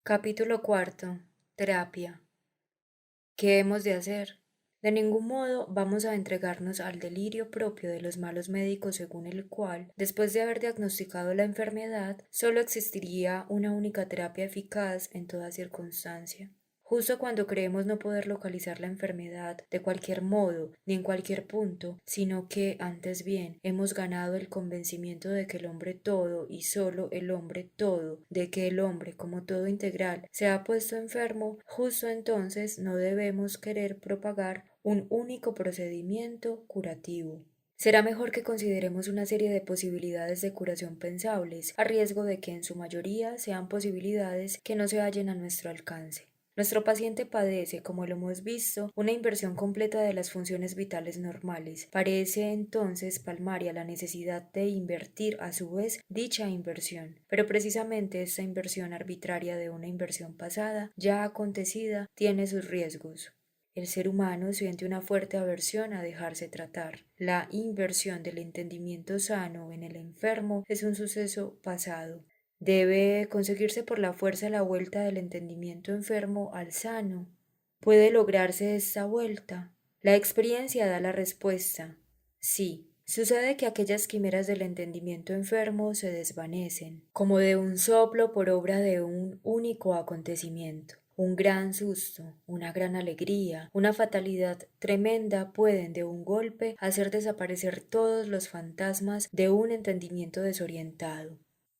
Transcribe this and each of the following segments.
Capítulo cuarto. Terapia. ¿Qué hemos de hacer? De ningún modo vamos a entregarnos al delirio propio de los malos médicos según el cual, después de haber diagnosticado la enfermedad, solo existiría una única terapia eficaz en toda circunstancia. Justo cuando creemos no poder localizar la enfermedad de cualquier modo ni en cualquier punto, sino que, antes bien, hemos ganado el convencimiento de que el hombre todo y solo el hombre todo, de que el hombre como todo integral se ha puesto enfermo, justo entonces no debemos querer propagar un único procedimiento curativo. Será mejor que consideremos una serie de posibilidades de curación pensables, a riesgo de que en su mayoría sean posibilidades que no se hallen a nuestro alcance. Nuestro paciente padece, como lo hemos visto, una inversión completa de las funciones vitales normales. Parece entonces palmaria la necesidad de invertir a su vez dicha inversión. Pero precisamente esta inversión arbitraria de una inversión pasada, ya acontecida, tiene sus riesgos. El ser humano siente una fuerte aversión a dejarse tratar. La inversión del entendimiento sano en el enfermo es un suceso pasado. Debe conseguirse por la fuerza la vuelta del entendimiento enfermo al sano. ¿Puede lograrse esta vuelta? La experiencia da la respuesta. Sí. Sucede que aquellas quimeras del entendimiento enfermo se desvanecen, como de un soplo por obra de un único acontecimiento. Un gran susto, una gran alegría, una fatalidad tremenda pueden de un golpe hacer desaparecer todos los fantasmas de un entendimiento desorientado.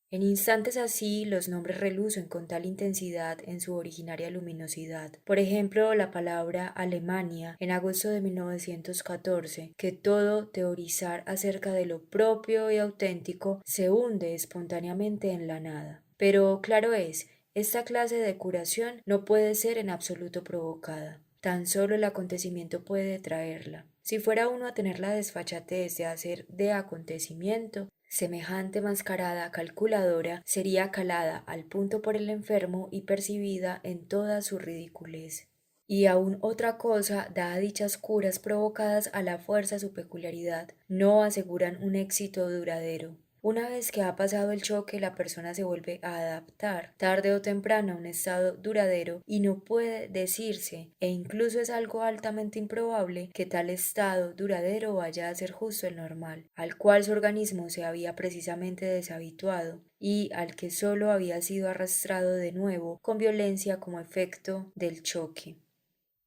En instantes así los nombres relucen con tal intensidad en su originaria luminosidad. Por ejemplo, la palabra Alemania en agosto de 1914, que todo teorizar acerca de lo propio y auténtico se hunde espontáneamente en la nada. Pero claro es, esta clase de curación no puede ser en absoluto provocada. Tan solo el acontecimiento puede traerla. Si fuera uno a tener la desfachatez de hacer de acontecimiento, semejante mascarada calculadora sería calada al punto por el enfermo y percibida en toda su ridiculez. Y aún otra cosa da a dichas curas provocadas a la fuerza su peculiaridad, no aseguran un éxito duradero. Una vez que ha pasado el choque, la persona se vuelve a adaptar, tarde o temprano, a un estado duradero y no puede decirse, e incluso es algo altamente improbable, que tal estado duradero vaya a ser justo el normal, al cual su organismo se había precisamente deshabituado y al que sólo había sido arrastrado de nuevo con violencia como efecto del choque.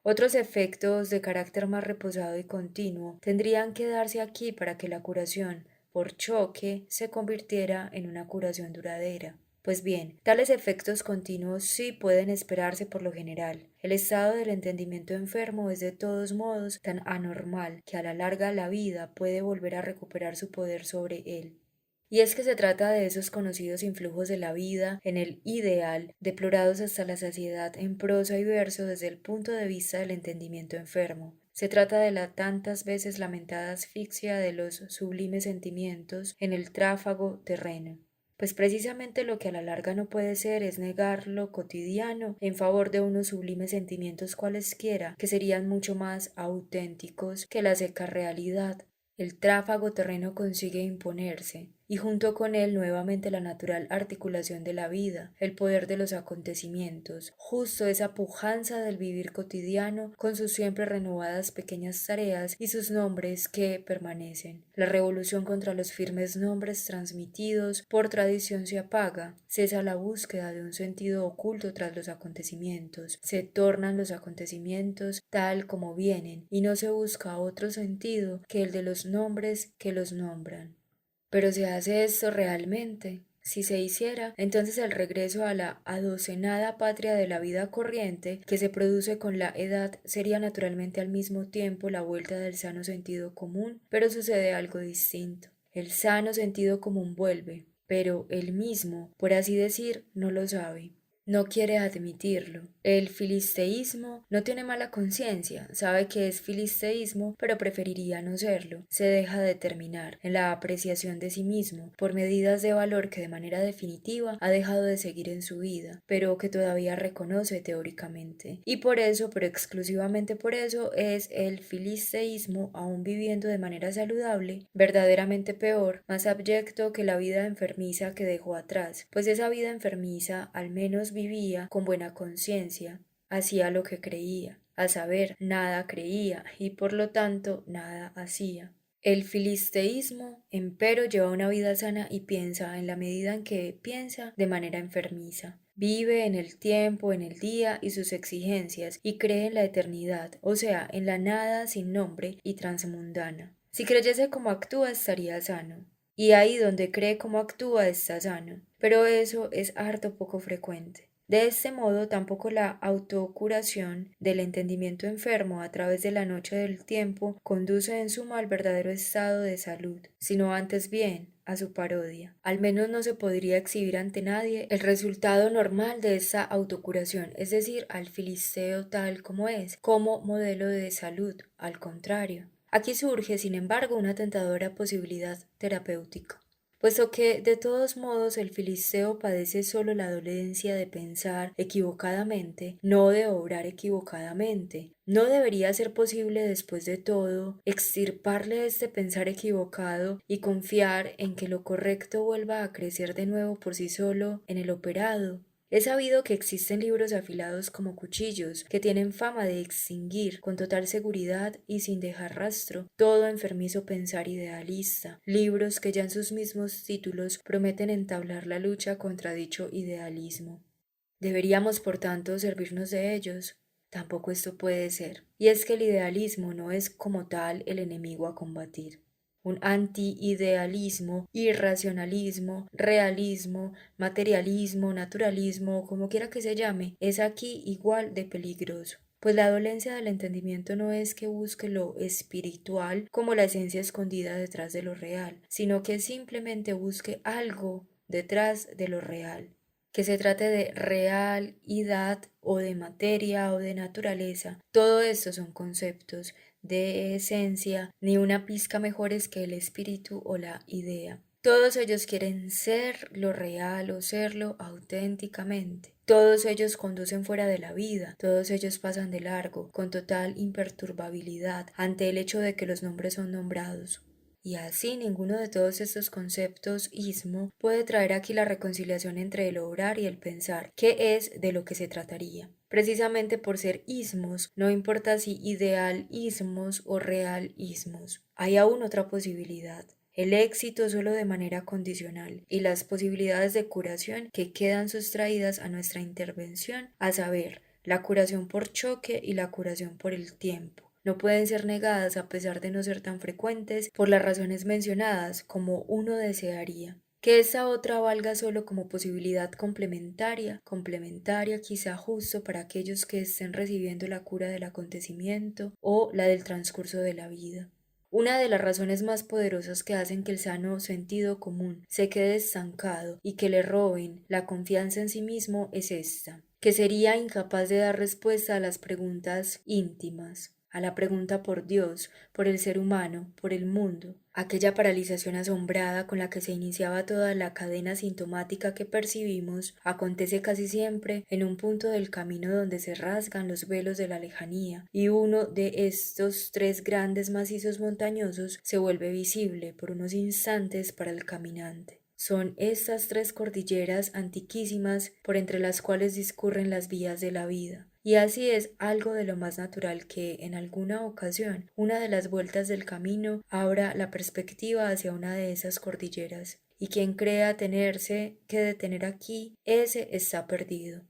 Otros efectos de carácter más reposado y continuo tendrían que darse aquí para que la curación por choque se convirtiera en una curación duradera. Pues bien, tales efectos continuos sí pueden esperarse por lo general. El estado del entendimiento enfermo es de todos modos tan anormal que a la larga la vida puede volver a recuperar su poder sobre él. Y es que se trata de esos conocidos influjos de la vida en el ideal, deplorados hasta la saciedad en prosa y verso desde el punto de vista del entendimiento enfermo. Se trata de la tantas veces lamentada asfixia de los sublimes sentimientos en el tráfago terreno. Pues precisamente lo que a la larga no puede ser es negar lo cotidiano en favor de unos sublimes sentimientos cualesquiera que serían mucho más auténticos que la seca realidad. El tráfago terreno consigue imponerse, y junto con él nuevamente la natural articulación de la vida, el poder de los acontecimientos, justo esa pujanza del vivir cotidiano con sus siempre renovadas pequeñas tareas y sus nombres que permanecen. La revolución contra los firmes nombres transmitidos por tradición se apaga, cesa la búsqueda de un sentido oculto tras los acontecimientos, se tornan los acontecimientos tal como vienen y no se busca otro sentido que el de los nombres que los nombran. Pero ¿se hace esto realmente? Si se hiciera, entonces el regreso a la adocenada patria de la vida corriente que se produce con la edad sería naturalmente al mismo tiempo la vuelta del sano sentido común, pero sucede algo distinto. El sano sentido común vuelve, pero él mismo, por así decir, no lo sabe. No quiere admitirlo. El filisteísmo no tiene mala conciencia, sabe que es filisteísmo, pero preferiría no serlo. Se deja determinar en la apreciación de sí mismo por medidas de valor que de manera definitiva ha dejado de seguir en su vida, pero que todavía reconoce teóricamente. Y por eso, pero exclusivamente por eso, es el filisteísmo, aún viviendo de manera saludable, verdaderamente peor, más abyecto que la vida enfermiza que dejó atrás, pues esa vida enfermiza al menos vivía con buena conciencia, hacía lo que creía, a saber, nada creía y por lo tanto nada hacía. El filisteísmo, empero, lleva una vida sana y piensa en la medida en que piensa de manera enfermiza. Vive en el tiempo, en el día y sus exigencias, y cree en la eternidad, o sea, en la nada sin nombre y transmundana. Si creyese como actúa, estaría sano. Y ahí donde cree como actúa está sano. Pero eso es harto poco frecuente. De este modo, tampoco la autocuración del entendimiento enfermo a través de la noche del tiempo conduce en suma al verdadero estado de salud, sino antes bien a su parodia. Al menos no se podría exhibir ante nadie el resultado normal de esa autocuración, es decir, al filisteo tal como es, como modelo de salud, al contrario. Aquí surge, sin embargo, una tentadora posibilidad terapéutica. Puesto que, de todos modos, el filisteo padece solo la dolencia de pensar equivocadamente, no de obrar equivocadamente. ¿No debería ser posible, después de todo, extirparle este pensar equivocado y confiar en que lo correcto vuelva a crecer de nuevo por sí solo en el operado? Es sabido que existen libros afilados como cuchillos, que tienen fama de extinguir con total seguridad y sin dejar rastro todo enfermizo pensar idealista, libros que ya en sus mismos títulos prometen entablar la lucha contra dicho idealismo. ¿Deberíamos, por tanto, servirnos de ellos? Tampoco esto puede ser. Y es que el idealismo no es como tal el enemigo a combatir. Un anti-idealismo, irracionalismo, realismo, materialismo, naturalismo, como quiera que se llame, es aquí igual de peligroso. Pues la dolencia del entendimiento no es que busque lo espiritual como la esencia escondida detrás de lo real, sino que simplemente busque algo detrás de lo real. Que se trate de realidad o de materia o de naturaleza, todo esto son conceptos de esencia, ni una pizca mejores que el espíritu o la idea. Todos ellos quieren ser lo real o serlo auténticamente. Todos ellos conducen fuera de la vida, todos ellos pasan de largo, con total imperturbabilidad, ante el hecho de que los nombres son nombrados. Y así ninguno de todos estos conceptos ismo puede traer aquí la reconciliación entre el obrar y el pensar, que es de lo que se trataría. Precisamente por ser ismos, no importa si ideal ismos o real ismos. Hay aún otra posibilidad. El éxito solo de manera condicional y las posibilidades de curación que quedan sustraídas a nuestra intervención, a saber, la curación por choque y la curación por el tiempo. No pueden ser negadas a pesar de no ser tan frecuentes por las razones mencionadas como uno desearía. Que esa otra valga solo como posibilidad complementaria quizá justo para aquellos que estén recibiendo la cura del acontecimiento o la del transcurso de la vida. Una de las razones más poderosas que hacen que el sano sentido común se quede estancado y que le roben la confianza en sí mismo es esta, que sería incapaz de dar respuesta a las preguntas íntimas, a la pregunta por Dios, por el ser humano, por el mundo, aquella paralización asombrada con la que se iniciaba toda la cadena sintomática que percibimos, acontece casi siempre en un punto del camino donde se rasgan los velos de la lejanía, y uno de estos tres grandes macizos montañosos se vuelve visible por unos instantes para el caminante. Son estas tres cordilleras antiquísimas por entre las cuales discurren las vías de la vida. Y así es algo de lo más natural que, en alguna ocasión, una de las vueltas del camino abra la perspectiva hacia una de esas cordilleras. Y quien crea tenerse que detener aquí, ese está perdido.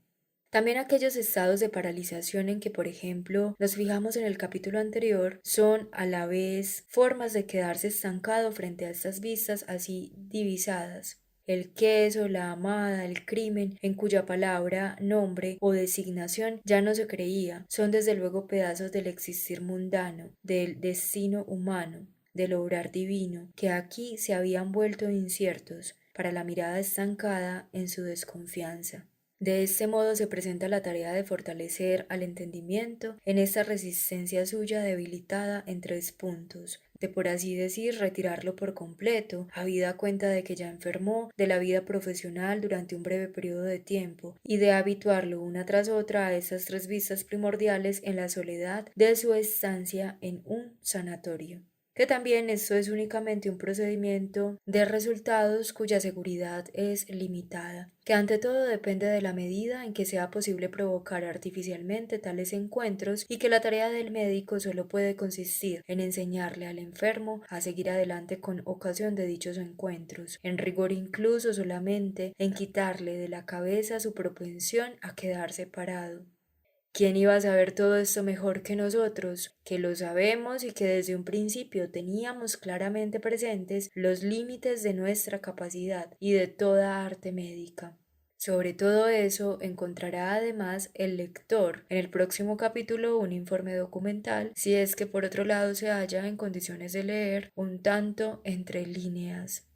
También aquellos estados de paralización en que, por ejemplo, nos fijamos en el capítulo anterior, son a la vez formas de quedarse estancado frente a estas vistas así divisadas. El queso, la amada, el crimen, en cuya palabra, nombre o designación ya no se creía, son desde luego pedazos del existir mundano, del destino humano, del obrar divino, que aquí se habían vuelto inciertos para la mirada estancada en su desconfianza. De este modo se presenta la tarea de fortalecer al entendimiento en esta resistencia suya debilitada en tres puntos, de por así decir retirarlo por completo, habida cuenta de que ya enfermó de la vida profesional durante un breve periodo de tiempo, y de habituarlo una tras otra a esas tres vistas primordiales en la soledad de su estancia en un sanatorio. que también esto es únicamente un procedimiento de resultados cuya seguridad es limitada, que ante todo depende de la medida en que sea posible provocar artificialmente tales encuentros y que la tarea del médico solo puede consistir en enseñarle al enfermo a seguir adelante con ocasión de dichos encuentros, en rigor incluso solamente en quitarle de la cabeza su propensión a quedarse parado. ¿Quién iba a saber todo esto mejor que nosotros, que lo sabemos y que desde un principio teníamos claramente presentes los límites de nuestra capacidad y de toda arte médica? Sobre todo eso encontrará además el lector en el próximo capítulo un informe documental, si es que por otro lado se halla en condiciones de leer un tanto entre líneas.